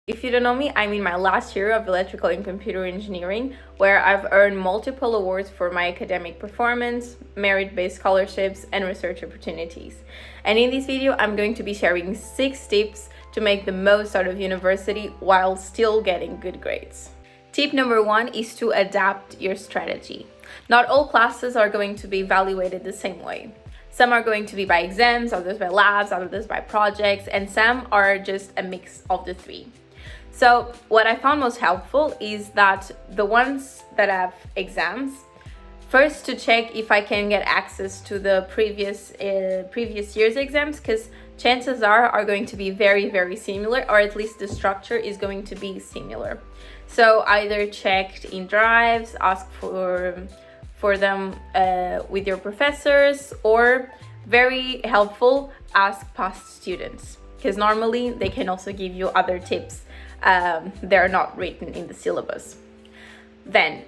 If you don't know me, I'm in my last year of electrical and computer engineering, where I've earned multiple awards for my academic performance, merit-based scholarships, and research opportunities. And in this video, I'm going to be sharing 6 tips to make the most out of university while still getting good grades. Tip number 1 is to adapt your strategy. Not all classes are going to be evaluated the same way. Some are going to be by exams, others by labs, others by projects, and some are just a mix of the three. So what I found most helpful is that the ones that have exams, first to check if I can get access to the previous year's exams, because chances are going to be very similar, or at least the structure is going to be similar. So either check in drives, ask for them with your professors, or very helpful, ask past students, because normally they can also give you other tips. They're not written in the syllabus. Then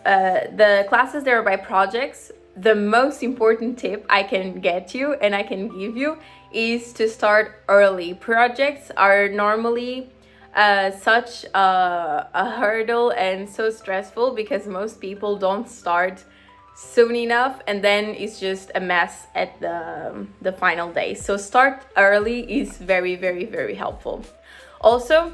the classes that are by projects, the most important tip I can get you and I can give you is to start early. Projects are normally such a hurdle and so stressful because most people don't start soon enough, and then it's just a mess at the final day. So start early is very helpful. Also,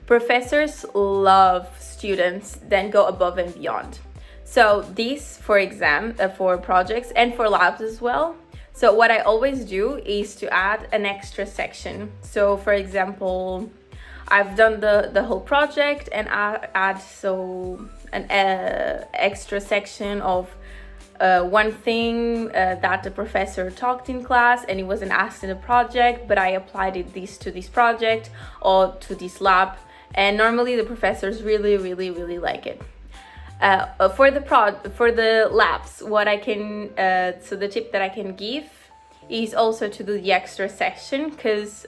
professors love students then go above and beyond. So this for for projects and for labs as well. So what I always do is to add an extra section. So for example, I've done the whole project and I add an extra section of one thing that the professor talked in class and it wasn't asked in the project, but I applied this to this project or to this lab, and normally the professors really like it. For the labs, what I can so the tip that I can give is also to do the extra section, because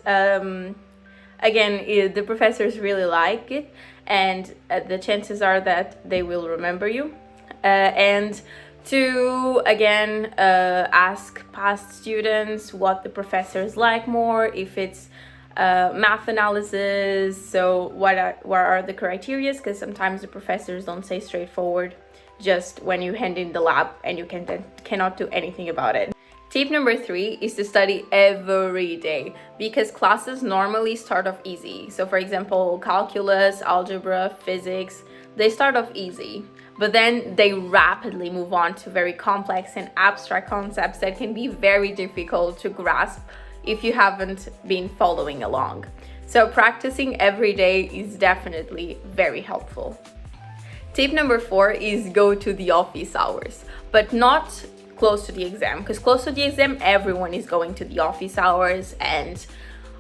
again, the professors really like it, and the chances are that they will remember you. And to again ask past students what the professors like more, if it's math analysis, so what are the criteria, because sometimes the professors don't say straightforward just when you hand in the lab and you cannot do anything about it. Tip number 3 is to study every day, because classes normally start off easy. So for example, calculus, algebra, physics, they start off easy, but then they rapidly move on to very complex and abstract concepts that can be very difficult to grasp if you haven't been following along. So practicing every day is definitely very helpful. Tip number 4 is go to the office hours, but not close to the exam, because close to the exam everyone is going to the office hours, and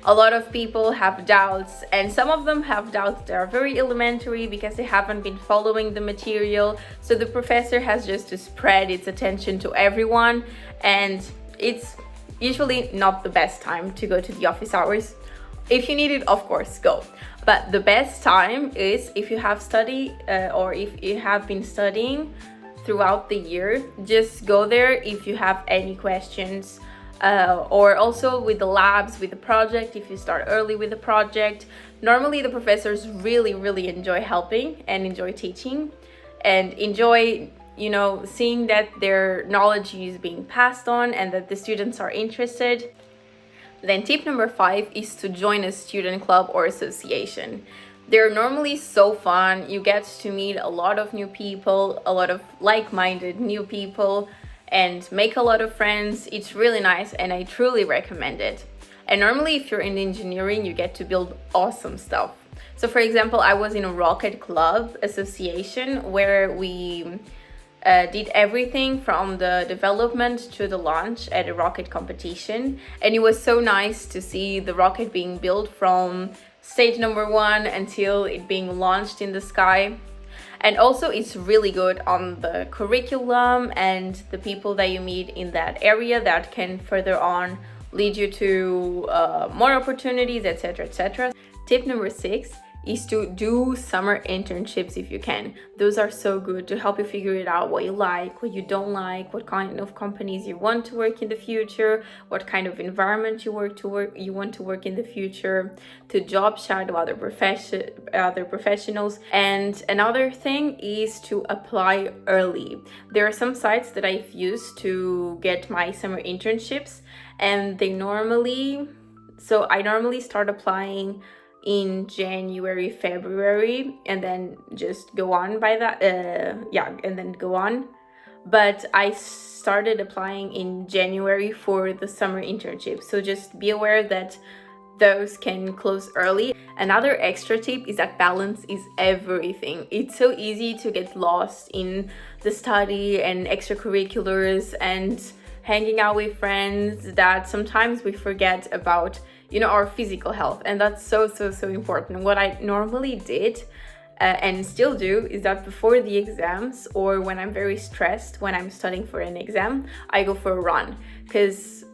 a lot of people have doubts, and some of them have doubts that are very elementary because they haven't been following the material. So the professor has just to spread its attention to everyone, and it's usually not the best time to go to the office hours. If you need it, of course, go. But the best time is if you have studied or if you have been studying throughout the year. Just go there if you have any questions, or also with the labs, with the project, if you start early with the project. Normally the professors really enjoy helping and enjoy teaching and enjoy seeing that their knowledge is being passed on and that the students are interested. Then tip number 5 is to join a student club or association. They're normally so fun. You get to meet a lot of new people, a lot of like-minded new people, and make a lot of friends. It's really nice and I truly recommend it. And normally if you're in engineering, you get to build awesome stuff. So for example, I was in a rocket club association where we did everything from the development to the launch at a rocket competition, and it was so nice to see the rocket being built from stage number 1 until it being launched in the sky. And also it's really good on the curriculum and the people that you meet in that area that can further on lead you to more opportunities, etc. Tip number 6 is to do summer internships if you can. Those are so good to help you figure it out, what you like, what you don't like, what kind of companies you want to work in the future, what kind of environment you want to work in the future, to job shadow other professionals. And another thing is to apply early. There are some sites that I've used to get my summer internships, and I normally start applying in January, February, and then just go on by that. And then go on. But I started applying in January for the summer internship. So just be aware that those can close early. Another extra tip is that balance is everything. It's so easy to get lost in the study and extracurriculars and hanging out with friends that sometimes we forget about our physical health, and that's so important. What I normally did and still do is that before the exams, or when I'm very stressed when I'm studying for an exam, I go for a run, because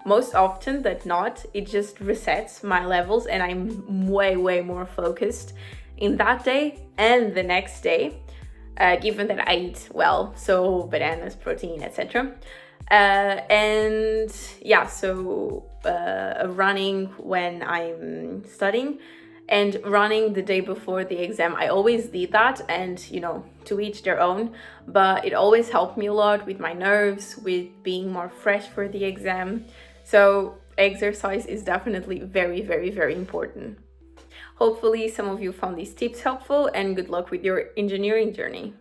most often than not it just resets my levels and I'm way more focused in that day and the next day, given that I eat well, so bananas, protein, etc. Running when I'm studying and running the day before the exam. I always did that, and to each their own, but it always helped me a lot with my nerves, with being more fresh for the exam. So exercise is definitely very important. Hopefully some of you found these tips helpful, and good luck with your engineering journey.